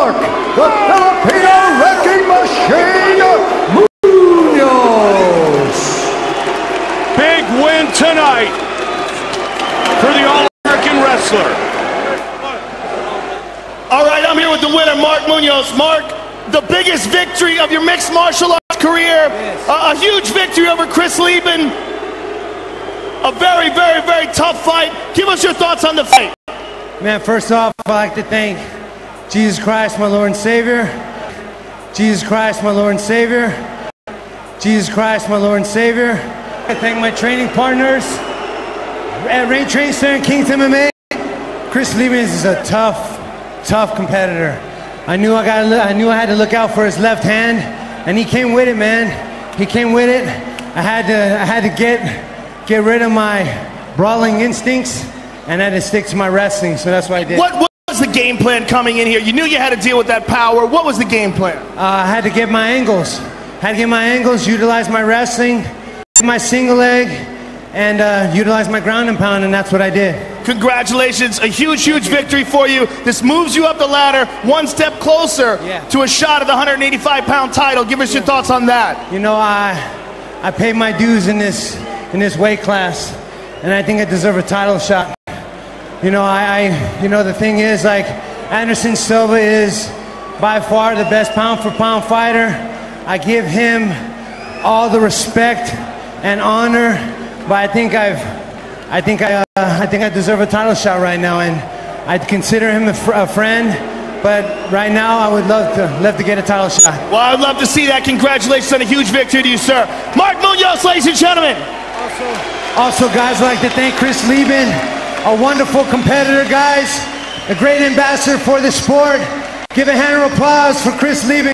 Mark, the Filipino Wrecking Machine Munoz. Big win tonight for the All-American wrestler. All right, I'm here with the winner, Mark Munoz. Mark, the biggest victory of your mixed martial arts career, a huge victory over Chris Leben. A very, very, very tough fight. Give us your thoughts on the fight. Man, first off, I'd like to thank Jesus Christ, my Lord and Savior. Jesus Christ, my Lord and Savior. Jesus Christ, my Lord and Savior. I thank my training partners at Ray Training Center in Kingston MMA. Chris Leben is a tough competitor. I knew I had to look out for his left hand, and he came with it, man. He came with it. I had to get rid of my brawling instincts, and I had to stick to my wrestling, so that's what I did. What was the game plan coming in here? You knew you had to deal with that power. What was the game plan? I had to get my angles. Utilize my wrestling, my single leg, and utilize my ground and pound, and that's what I did. Congratulations, a huge victory for you. This moves you up the ladder one step closer to a shot at the 185-pound title. Give us your thoughts on that. You know, I paid my dues in this weight class, and I think I deserve a title shot. You know, the thing is, like, Anderson Silva is by far the best pound-for-pound fighter. I give him all the respect and honor, but I think I deserve a title shot right now, and I'd consider him a friend. But right now, I would love to get a title shot. Well, I'd love to see that. Congratulations on a huge victory to you, sir. Mark Munoz, ladies and gentlemen. Also, guys, I'd like to thank Chris Leben, a wonderful competitor, guys, a great ambassador for the sport. Give a hand of applause for Chris Leben.